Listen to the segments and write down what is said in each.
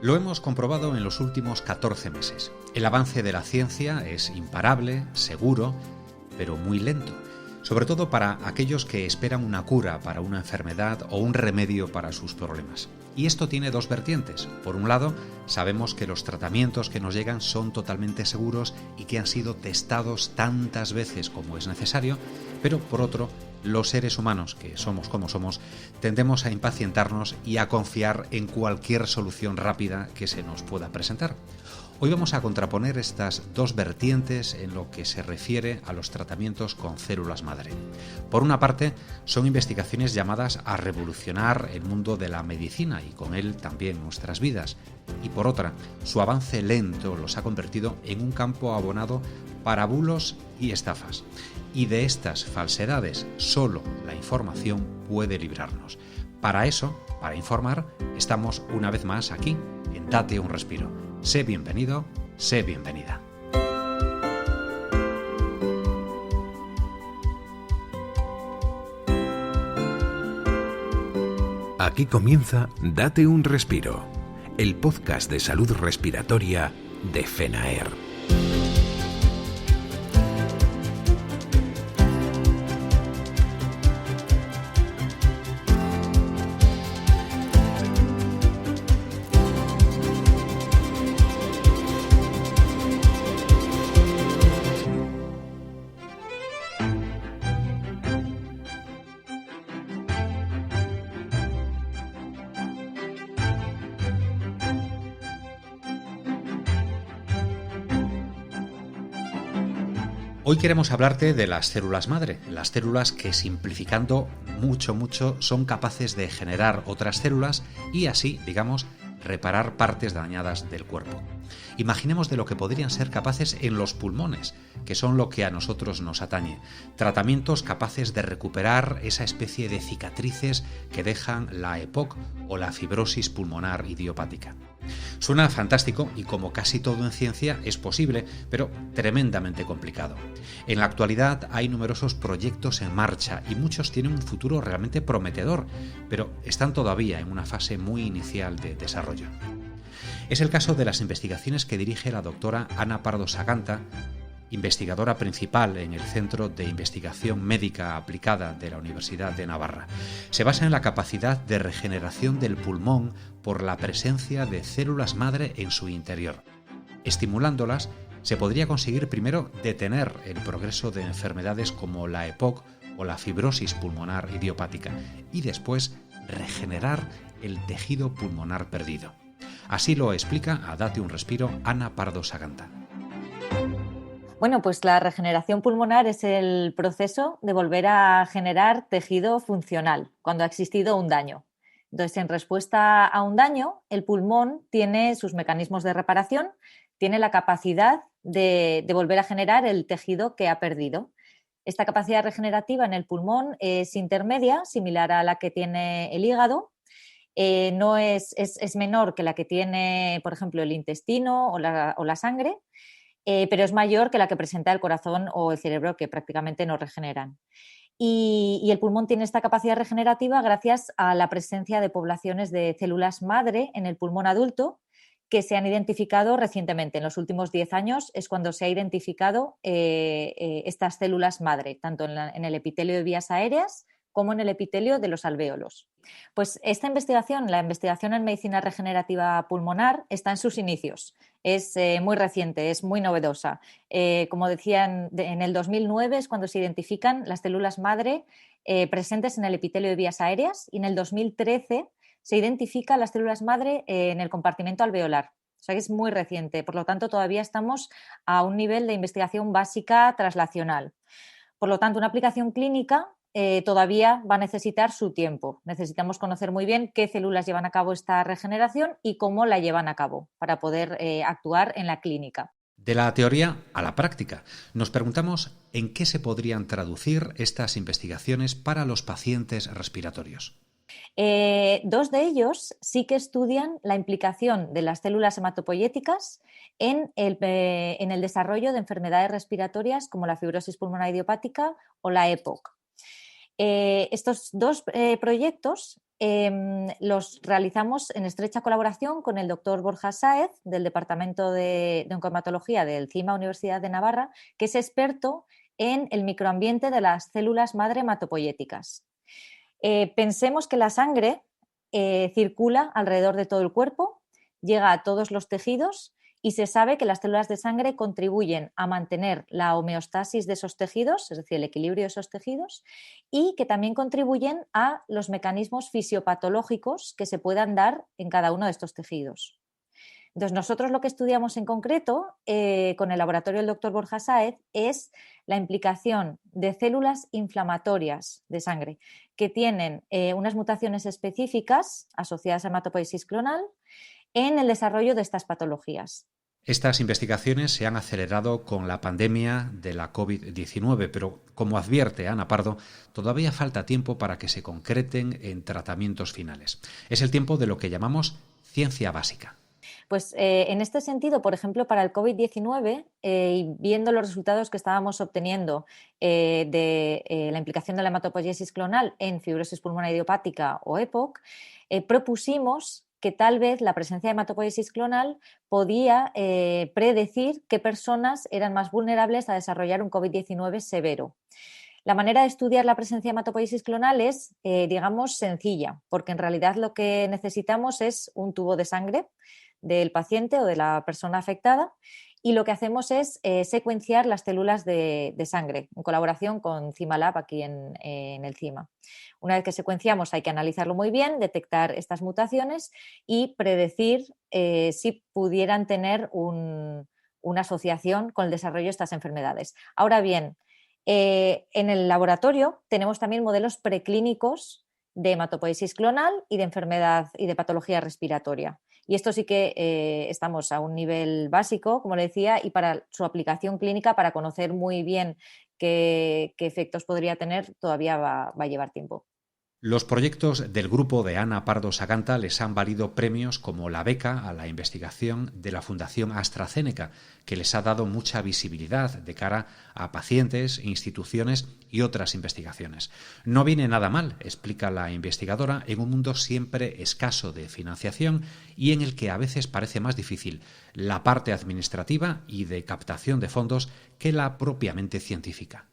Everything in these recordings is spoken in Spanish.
Lo hemos comprobado en los últimos 14 meses. El avance de la ciencia es imparable, seguro, pero muy lento. Sobre todo para aquellos que esperan una cura para una enfermedad o un remedio para sus problemas. Y esto tiene dos vertientes. Por un lado, sabemos que los tratamientos que nos llegan son totalmente seguros y que han sido testados tantas veces como es necesario, pero por otro, los seres humanos, que somos como somos, tendemos a impacientarnos y a confiar en cualquier solución rápida que se nos pueda presentar. Hoy vamos a contraponer estas dos vertientes en lo que se refiere a los tratamientos con células madre. Por una parte, son investigaciones llamadas a revolucionar el mundo de la medicina y con él también nuestras vidas. Y por otra, su avance lento los ha convertido en un campo abonado para bulos y estafas. Y de estas falsedades, solo la información puede librarnos. Para eso, para informar, estamos una vez más aquí, en Date un Respiro. Sé bienvenido, sé bienvenida. Aquí comienza Date un Respiro, el podcast de salud respiratoria de FENAER. Hoy queremos hablarte de las células madre, las células que simplificando mucho son capaces de generar otras células y así, digamos, reparar partes dañadas del cuerpo. Imaginemos de lo que podrían ser capaces en los pulmones, que son lo que a nosotros nos atañe. Tratamientos capaces de recuperar esa especie de cicatrices que dejan la EPOC o la fibrosis pulmonar idiopática. Suena fantástico y como casi todo en ciencia es posible, pero tremendamente complicado. En la actualidad hay numerosos proyectos en marcha y muchos tienen un futuro realmente prometedor, pero están todavía en una fase muy inicial de desarrollo. Es el caso de las investigaciones que dirige la doctora Ana Pardo Saganta, investigadora principal en el Centro de Investigación Médica Aplicada de la Universidad de Navarra. Se basa en la capacidad de regeneración del pulmón por la presencia de células madre en su interior. Estimulándolas, se podría conseguir primero detener el progreso de enfermedades como la EPOC o la fibrosis pulmonar idiopática y después regenerar el tejido pulmonar perdido. Así lo explica a Date un Respiro Ana Pardo Saganta. Bueno, pues la regeneración pulmonar es el proceso de volver a generar tejido funcional cuando ha existido un daño. Entonces, en respuesta a un daño, el pulmón tiene sus mecanismos de reparación, tiene la capacidad de volver a generar el tejido que ha perdido. Esta capacidad regenerativa en el pulmón es intermedia, similar a la que tiene el hígado. No es menor que la que tiene, por ejemplo, el intestino o la sangre, pero es mayor que la que presenta el corazón o el cerebro, que prácticamente no regeneran. Y el pulmón tiene esta capacidad regenerativa gracias a la presencia de poblaciones de células madre en el pulmón adulto que se han identificado recientemente. En los últimos 10 años es cuando se ha identificado estas células madre, tanto en el epitelio de vías aéreas como en el epitelio de los alvéolos. Pues esta investigación, la investigación en medicina regenerativa pulmonar, está en sus inicios. Es muy reciente, es muy novedosa. Como decía, en el 2009 es cuando se identifican las células madre presentes en el epitelio de vías aéreas y en el 2013 se identifican las células madre en el compartimento alveolar. O sea que es muy reciente, por lo tanto todavía estamos a un nivel de investigación básica translacional. Por lo tanto, una aplicación clínica todavía va a necesitar su tiempo. Necesitamos conocer muy bien qué células llevan a cabo esta regeneración y cómo la llevan a cabo para poder actuar en la clínica. De la teoría a la práctica, nos preguntamos en qué se podrían traducir estas investigaciones para los pacientes respiratorios. Dos de ellos sí que estudian la implicación de las células hematopoyéticas en el desarrollo de enfermedades respiratorias como la fibrosis pulmonar idiopática o la EPOC. Estos dos proyectos los realizamos en estrecha colaboración con el doctor Borja Sáez, del Departamento de Oncohematología del CIMA Universidad de Navarra, que es experto en el microambiente de las células madre hematopoyéticas. Pensemos que la sangre circula alrededor de todo el cuerpo, llega a todos los tejidos y se sabe que las células de sangre contribuyen a mantener la homeostasis de esos tejidos, es decir, el equilibrio de esos tejidos, y que también contribuyen a los mecanismos fisiopatológicos que se puedan dar en cada uno de estos tejidos. Entonces, nosotros lo que estudiamos en concreto con el laboratorio del doctor Borja Sáez es la implicación de células inflamatorias de sangre que tienen unas mutaciones específicas asociadas a hematopoiesis clonal en el desarrollo de estas patologías. Estas investigaciones se han acelerado con la pandemia de la COVID-19, pero como advierte Ana Pardo, todavía falta tiempo para que se concreten en tratamientos finales. Es el tiempo de lo que llamamos ciencia básica. Pues en este sentido, por ejemplo, para el COVID-19, y viendo los resultados que estábamos obteniendo de la implicación de la hematopoiesis clonal en fibrosis pulmonar idiopática o EPOC, propusimos que tal vez la presencia de hematopoiesis clonal podía predecir qué personas eran más vulnerables a desarrollar un COVID-19 severo. La manera de estudiar la presencia de hematopoiesis clonal es, digamos, sencilla, porque en realidad lo que necesitamos es un tubo de sangre del paciente o de la persona afectada y lo que hacemos es secuenciar las células de sangre en colaboración con CIMALab aquí en el CIMA. Una vez que secuenciamos hay que analizarlo muy bien, detectar estas mutaciones y predecir si pudieran tener una asociación con el desarrollo de estas enfermedades. Ahora bien, en el laboratorio tenemos también modelos preclínicos de hematopoiesis clonal y de enfermedad y de patología respiratoria. Y esto sí que estamos a un nivel básico, como le decía, y para su aplicación clínica, para conocer muy bien qué efectos podría tener, todavía va a llevar tiempo. Los proyectos del grupo de Ana Pardo Saganta les han valido premios como la beca a la investigación de la Fundación AstraZeneca, que les ha dado mucha visibilidad de cara a pacientes, instituciones y otras investigaciones. No viene nada mal, explica la investigadora, en un mundo siempre escaso de financiación y en el que a veces parece más difícil la parte administrativa y de captación de fondos que la propiamente científica.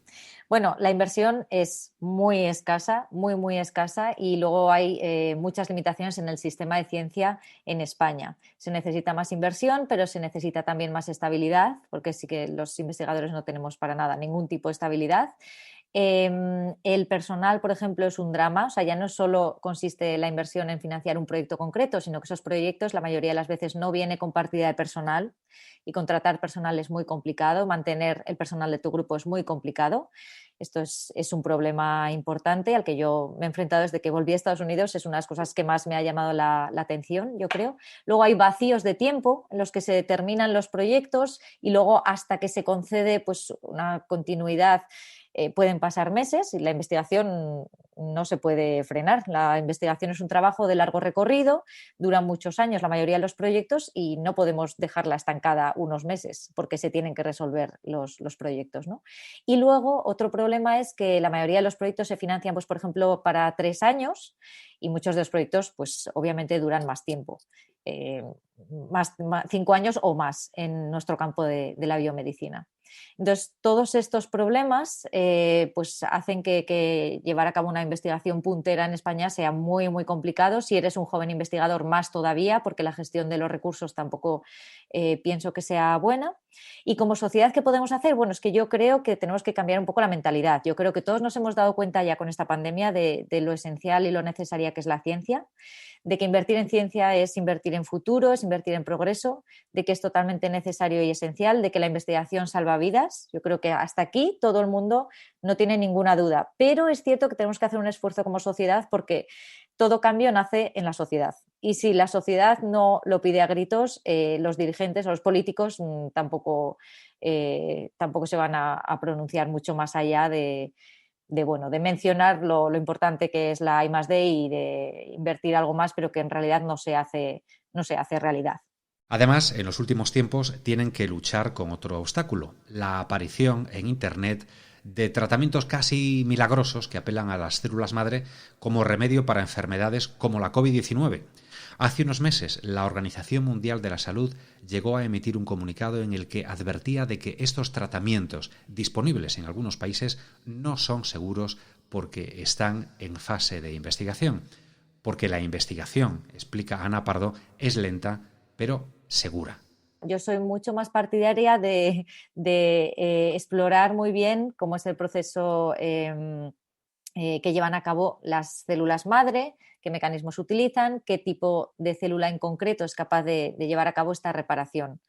Bueno, la inversión es muy escasa, muy escasa, y luego hay muchas limitaciones en el sistema de ciencia en España. Se necesita más inversión, pero se necesita también más estabilidad, porque sí que los investigadores no tenemos para nada ningún tipo de estabilidad. El personal, por ejemplo, es un drama, o sea, ya no solo consiste la inversión en financiar un proyecto concreto, sino que esos proyectos la mayoría de las veces no viene con partida de personal y contratar personal es muy complicado, mantener el personal de tu grupo es muy complicado. Esto es un problema importante al que yo me he enfrentado desde que volví a Estados Unidos, es una de las cosas que más me ha llamado la atención, yo creo. Luego hay vacíos de tiempo en los que se determinan los proyectos y luego hasta que se concede pues, una continuidad pueden pasar meses y la investigación no se puede frenar. La investigación es un trabajo de largo recorrido, dura muchos años la mayoría de los proyectos y no podemos dejarla estancada unos meses porque se tienen que resolver los proyectos, ¿no? Y luego otro problema es que la mayoría de los proyectos se financian, pues, por ejemplo, para 3 años y muchos de los proyectos pues, obviamente duran más tiempo. 5 años o más en nuestro campo de la biomedicina. Entonces, todos estos problemas pues hacen que llevar a cabo una investigación puntera en España sea muy complicado. Si eres un joven investigador, más todavía, porque la gestión de los recursos tampoco pienso que sea buena. Y como sociedad, ¿qué podemos hacer? Bueno, es que yo creo que tenemos que cambiar un poco la mentalidad. Yo creo que todos nos hemos dado cuenta ya con esta pandemia de lo esencial y lo necesaria que es la ciencia, de que invertir en ciencia es invertir en futuro, es invertir en progreso, de que es totalmente necesario y esencial, de que la investigación salva vidas. Yo creo que hasta aquí todo el mundo no tiene ninguna duda, pero es cierto que tenemos que hacer un esfuerzo como sociedad porque todo cambio nace en la sociedad. Y si la sociedad no lo pide a gritos, los dirigentes o los políticos tampoco se van a pronunciar mucho más allá de mencionar lo importante que es la I+D y de invertir algo más, pero que en realidad no se hace realidad. Además, en los últimos tiempos tienen que luchar con otro obstáculo, la aparición en Internet de tratamientos casi milagrosos que apelan a las células madre como remedio para enfermedades como la COVID-19. Hace unos meses, la Organización Mundial de la Salud llegó a emitir un comunicado en el que advertía de que estos tratamientos disponibles en algunos países no son seguros porque están en fase de investigación. Porque la investigación, explica Ana Pardo, es lenta, pero segura. Yo soy mucho más partidaria de explorar muy bien cómo es el proceso que llevan a cabo las células madre, qué mecanismos utilizan, qué tipo de célula en concreto es capaz de llevar a cabo esta reparación.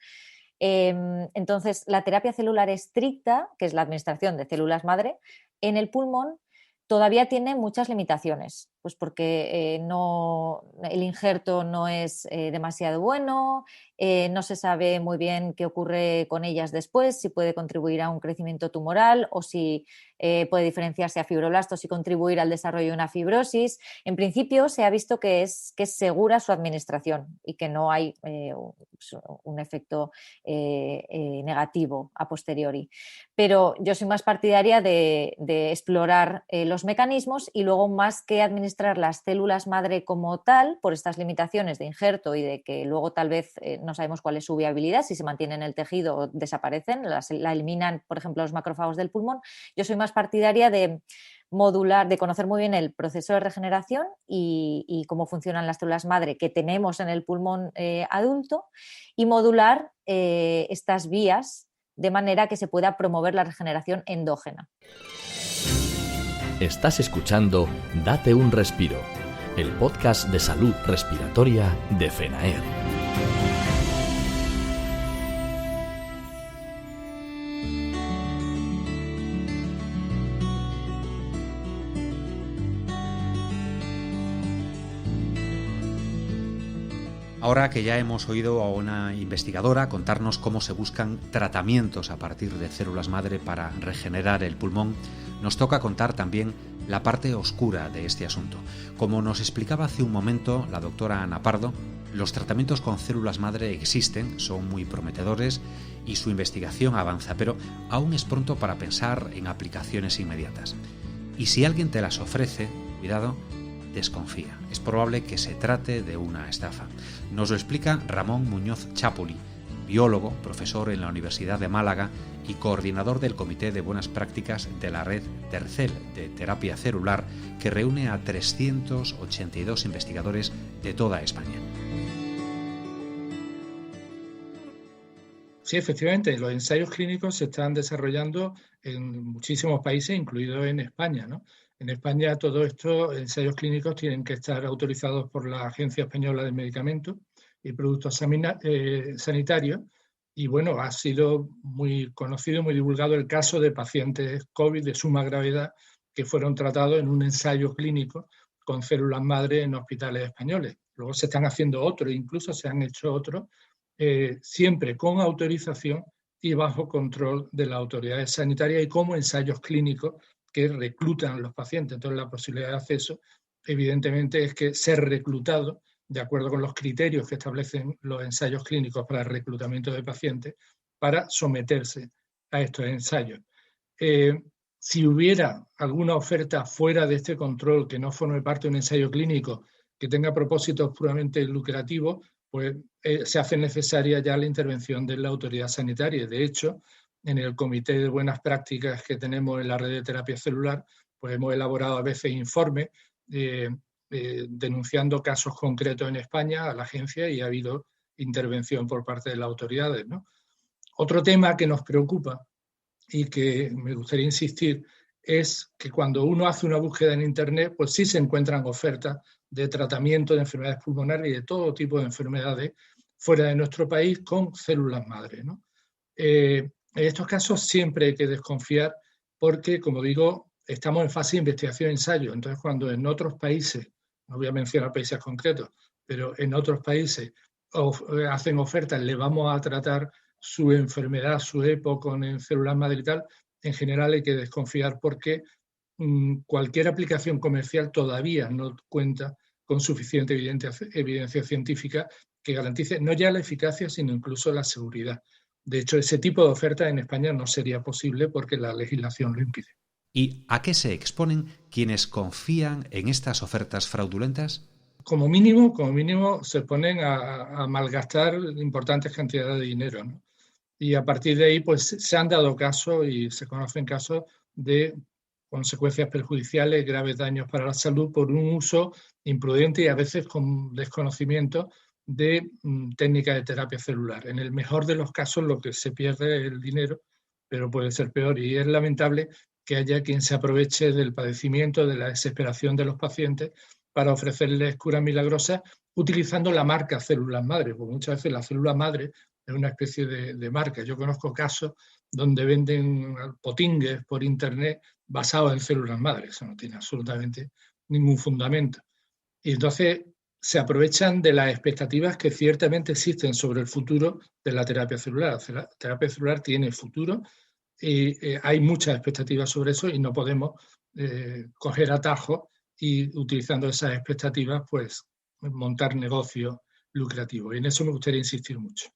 Entonces, la terapia celular estricta, que es la administración de células madre, en el pulmón todavía tiene muchas limitaciones, pues porque el injerto no es demasiado bueno, no se sabe muy bien qué ocurre con ellas después, si puede contribuir a un crecimiento tumoral o si puede diferenciarse a fibroblastos y contribuir al desarrollo de una fibrosis. En principio se ha visto que es segura su administración y que no hay un efecto negativo a posteriori. Pero yo soy más partidaria de explorar los mecanismos y luego, más que administrar las células madre como tal, por estas limitaciones de injerto y de que luego tal vez no sabemos cuál es su viabilidad, si se mantienen en el tejido o desaparecen, la eliminan, por ejemplo, los macrófagos del pulmón. Yo soy más partidaria de modular, de conocer muy bien el proceso de regeneración y cómo funcionan las células madre que tenemos en el pulmón adulto, y modular estas vías de manera que se pueda promover la regeneración endógena. Estás escuchando Date un Respiro, el podcast de salud respiratoria de FENAER. Ahora que ya hemos oído a una investigadora contarnos cómo se buscan tratamientos a partir de células madre para regenerar el pulmón, nos toca contar también la parte oscura de este asunto. Como nos explicaba hace un momento la doctora Ana Pardo, los tratamientos con células madre existen, son muy prometedores y su investigación avanza, pero aún es pronto para pensar en aplicaciones inmediatas. Y si alguien te las ofrece, cuidado, desconfía. Es probable que se trate de una estafa. Nos lo explica Ramón Muñoz Chapoli, biólogo, profesor en la Universidad de Málaga y coordinador del Comité de Buenas Prácticas de la red Tercel de Terapia Celular, que reúne a 382 investigadores de toda España. Sí, efectivamente, los ensayos clínicos se están desarrollando en muchísimos países, incluido en España, ¿no? En España todos estos ensayos clínicos tienen que estar autorizados por la Agencia Española de Medicamentos y Productos Sanitarios. Y bueno, ha sido muy conocido, muy divulgado el caso de pacientes COVID de suma gravedad que fueron tratados en un ensayo clínico con células madre en hospitales españoles. Luego se están haciendo otros, incluso se han hecho otros, siempre con autorización y bajo control de las autoridades sanitarias y como ensayos clínicos que reclutan los pacientes. Entonces, la posibilidad de acceso, evidentemente, es que ser reclutado, de acuerdo con los criterios que establecen los ensayos clínicos para el reclutamiento de pacientes, para someterse a estos ensayos. Si hubiera alguna oferta fuera de este control que no forme parte de un ensayo clínico, que tenga propósitos puramente lucrativos, pues se hace necesaria ya la intervención de la autoridad sanitaria. De hecho, en el Comité de Buenas Prácticas que tenemos en la red de terapia celular, pues hemos elaborado a veces informes denunciando casos concretos en España a la agencia y ha habido intervención por parte de las autoridades, ¿no? Otro tema que nos preocupa y que me gustaría insistir es que cuando uno hace una búsqueda en Internet, pues sí se encuentran ofertas de tratamiento de enfermedades pulmonares y de todo tipo de enfermedades fuera de nuestro país con células madre, ¿no? En estos casos siempre hay que desconfiar porque, como digo, estamos en fase de investigación y ensayo. Entonces, cuando en otros países, no voy a mencionar países concretos, pero en otros países hacen ofertas, le vamos a tratar su enfermedad, su EPO con células madre y tal, en general hay que desconfiar porque cualquier aplicación comercial todavía no cuenta con suficiente evidencia científica que garantice no ya la eficacia, sino incluso la seguridad De hecho, ese tipo de oferta en España no sería posible porque la legislación lo impide. ¿Y a qué se exponen quienes confían en estas ofertas fraudulentas? Como mínimo se ponen a malgastar importantes cantidades de dinero, ¿no? Y a partir de ahí pues se han dado casos y se conocen casos de consecuencias perjudiciales, graves daños para la salud por un uso imprudente y a veces con desconocimiento de técnicas de terapia celular. En el mejor de los casos lo que se pierde es el dinero, pero puede ser peor, y es lamentable que haya quien se aproveche del padecimiento, de la desesperación de los pacientes para ofrecerles curas milagrosas utilizando la marca células madre, porque muchas veces la célula madre es una especie de marca. Yo conozco casos donde venden potingues por internet basados en células madre. Eso no tiene absolutamente ningún fundamento. Y entonces se aprovechan de las expectativas que ciertamente existen sobre el futuro de la terapia celular. La terapia celular tiene futuro y hay muchas expectativas sobre eso y no podemos coger atajos y utilizando esas expectativas pues montar negocios lucrativos. Y en eso me gustaría insistir mucho.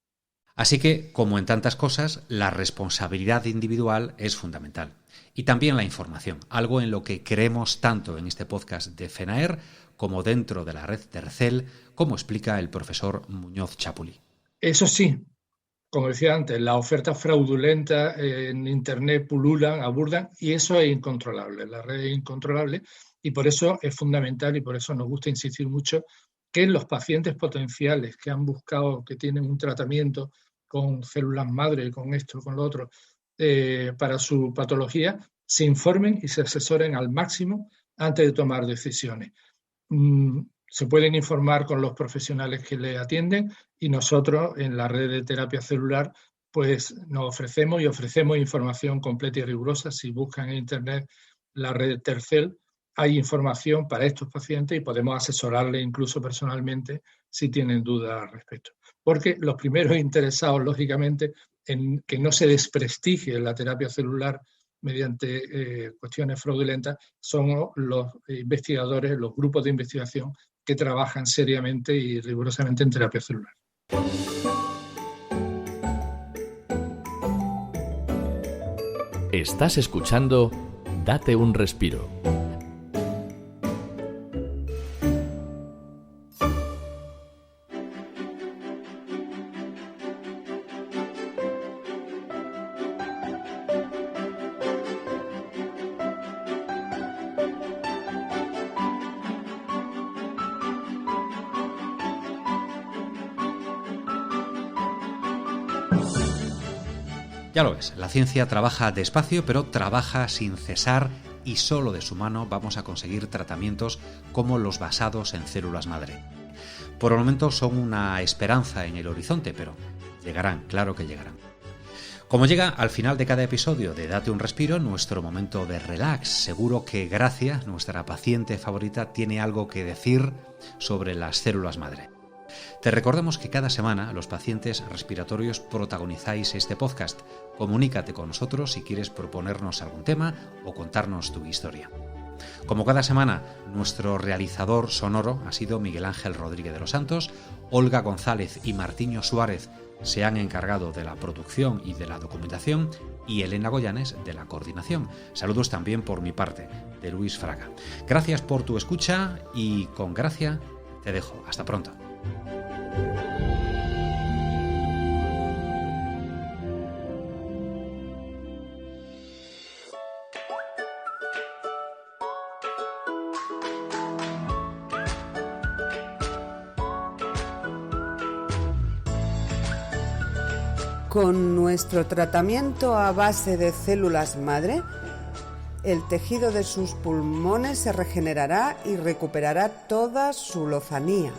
Así que, como en tantas cosas, la responsabilidad individual es fundamental. Y también la información, algo en lo que creemos tanto en este podcast de FENAER como dentro de la red Tercel, como explica el profesor Muñoz Chapuli. Eso sí, como decía antes, las ofertas fraudulentas en Internet pululan, abordan, y eso es incontrolable. La red es incontrolable y por eso es fundamental y por eso nos gusta insistir mucho que los pacientes potenciales que han buscado, que tienen un tratamiento con células madre, con esto, con lo otro, para su patología, se informen y se asesoren al máximo antes de tomar decisiones. Se pueden informar con los profesionales que les atienden y nosotros en la red de terapia celular pues nos ofrecemos información completa y rigurosa. Si buscan en internet la red Tercel, hay información para estos pacientes y podemos asesorarles incluso personalmente si tienen dudas al respecto. Porque los primeros interesados, lógicamente, en que no se desprestigie la terapia celular mediante cuestiones fraudulentas son los investigadores, los grupos de investigación que trabajan seriamente y rigurosamente en terapia celular. Estás escuchando Date un respiro. Ya lo ves, la ciencia trabaja despacio, pero trabaja sin cesar y solo de su mano vamos a conseguir tratamientos como los basados en células madre. Por el momento son una esperanza en el horizonte, pero llegarán, claro que llegarán. Como llega al final de cada episodio de Date un respiro, nuestro momento de relax, seguro que Gracia, nuestra paciente favorita, tiene algo que decir sobre las células madre. Te recordamos que cada semana los pacientes respiratorios protagonizáis este podcast. Comunícate con nosotros si quieres proponernos algún tema o contarnos tu historia. Como cada semana, nuestro realizador sonoro ha sido Miguel Ángel Rodríguez de los Santos, Olga González y Martiño Suárez se han encargado de la producción y de la documentación y Elena Goyanes de la coordinación. Saludos también por mi parte, de Luis Fraga. Gracias por tu escucha y con Gracia te dejo. Hasta pronto. Con nuestro tratamiento a base de células madre, el tejido de sus pulmones se regenerará y recuperará toda su lozanía.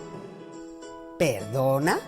¿Perdona?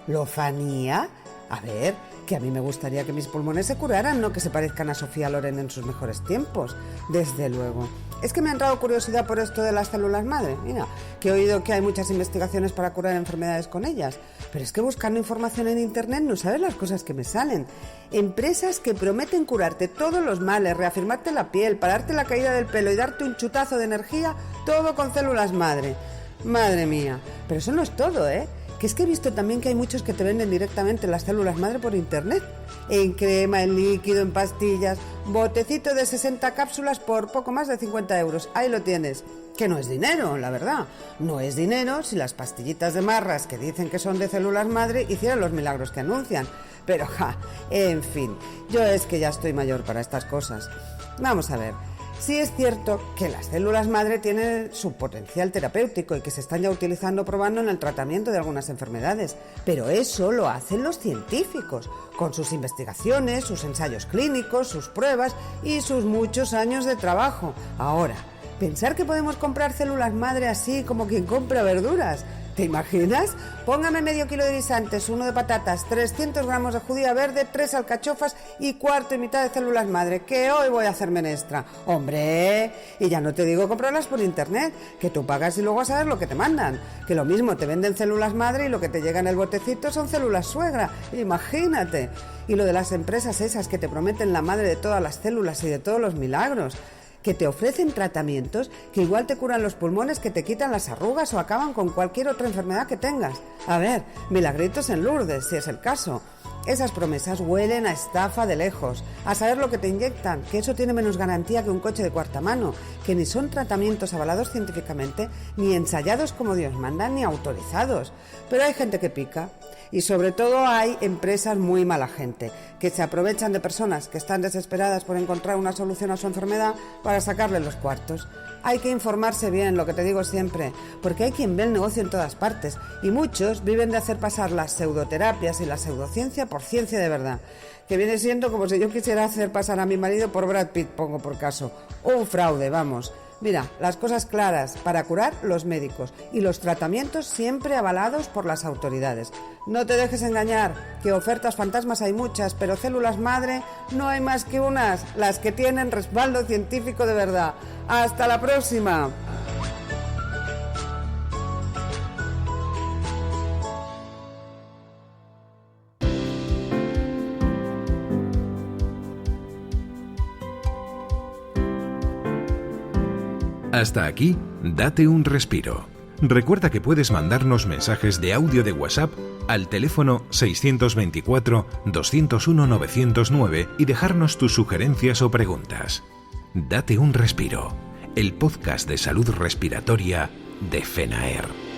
¿Lozanía? A ver, que a mí me gustaría que mis pulmones se curaran, no que se parezcan a Sofía Loren en sus mejores tiempos. Desde luego. Es que me ha entrado curiosidad por esto de las células madre. Mira, que he oído que hay muchas investigaciones para curar enfermedades con ellas. Pero es que buscando información en internet no sabes las cosas que me salen. Empresas que prometen curarte todos los males, reafirmarte la piel, pararte la caída del pelo y darte un chutazo de energía, todo con células madre. Madre mía. Pero eso no es todo, ¿eh? que es que he visto también que hay muchos que te venden directamente las células madre por internet, en crema, en líquido, en pastillas, botecito de 60 cápsulas por poco más de 50 euros. Ahí lo tienes. Que no es dinero, la verdad. No es dinero si las pastillitas de marras que dicen que son de células madre hicieran los milagros que anuncian. Pero, en fin, yo es que ya estoy mayor para estas cosas. Vamos a ver. Sí es cierto que las células madre tienen su potencial terapéutico y que se están ya utilizando, probando en el tratamiento de algunas enfermedades, pero eso lo hacen los científicos, con sus investigaciones, sus ensayos clínicos, sus pruebas y sus muchos años de trabajo. Ahora, pensar que podemos comprar células madre así como quien compra verduras. ¿Te imaginas? Póngame medio kilo de guisantes, 1 de patatas, 300 gramos de judía verde, 3 alcachofas y cuarto y mitad de células madre, que hoy voy a hacer menestra. ¡Hombre! Y ya no te digo comprarlas por internet, que tú pagas y luego a saber lo que te mandan. Que lo mismo te venden células madre y lo que te llega en el botecito son células suegra. Imagínate. Y lo de las empresas esas que te prometen la madre de todas las células y de todos los milagros, que te ofrecen tratamientos que igual te curan los pulmones, que te quitan las arrugas o acaban con cualquier otra enfermedad que tengas. A ver, milagritos en Lourdes, si es el caso. Esas promesas huelen a estafa de lejos, a saber lo que te inyectan, que eso tiene menos garantía que un coche de cuarta mano, que ni son tratamientos avalados científicamente, ni ensayados como Dios manda, ni autorizados. Pero hay gente que pica. Y sobre todo hay empresas muy mala gente, que se aprovechan de personas que están desesperadas por encontrar una solución a su enfermedad para sacarle los cuartos. Hay que informarse bien, lo que te digo siempre, porque hay quien ve el negocio en todas partes y muchos viven de hacer pasar las pseudoterapias y la pseudociencia por ciencia de verdad, que viene siendo como si yo quisiera hacer pasar a mi marido por Brad Pitt, pongo por caso. Un fraude, vamos. Mira, las cosas claras para curar los médicos y los tratamientos siempre avalados por las autoridades. No te dejes engañar, que ofertas fantasmas hay muchas, pero células madre no hay más que unas, las que tienen respaldo científico de verdad. ¡Hasta la próxima! Hasta aquí, date un respiro. Recuerda que puedes mandarnos mensajes de audio de WhatsApp al teléfono 624-201-909 y dejarnos tus sugerencias o preguntas. Date un respiro, el podcast de salud respiratoria de FENAER.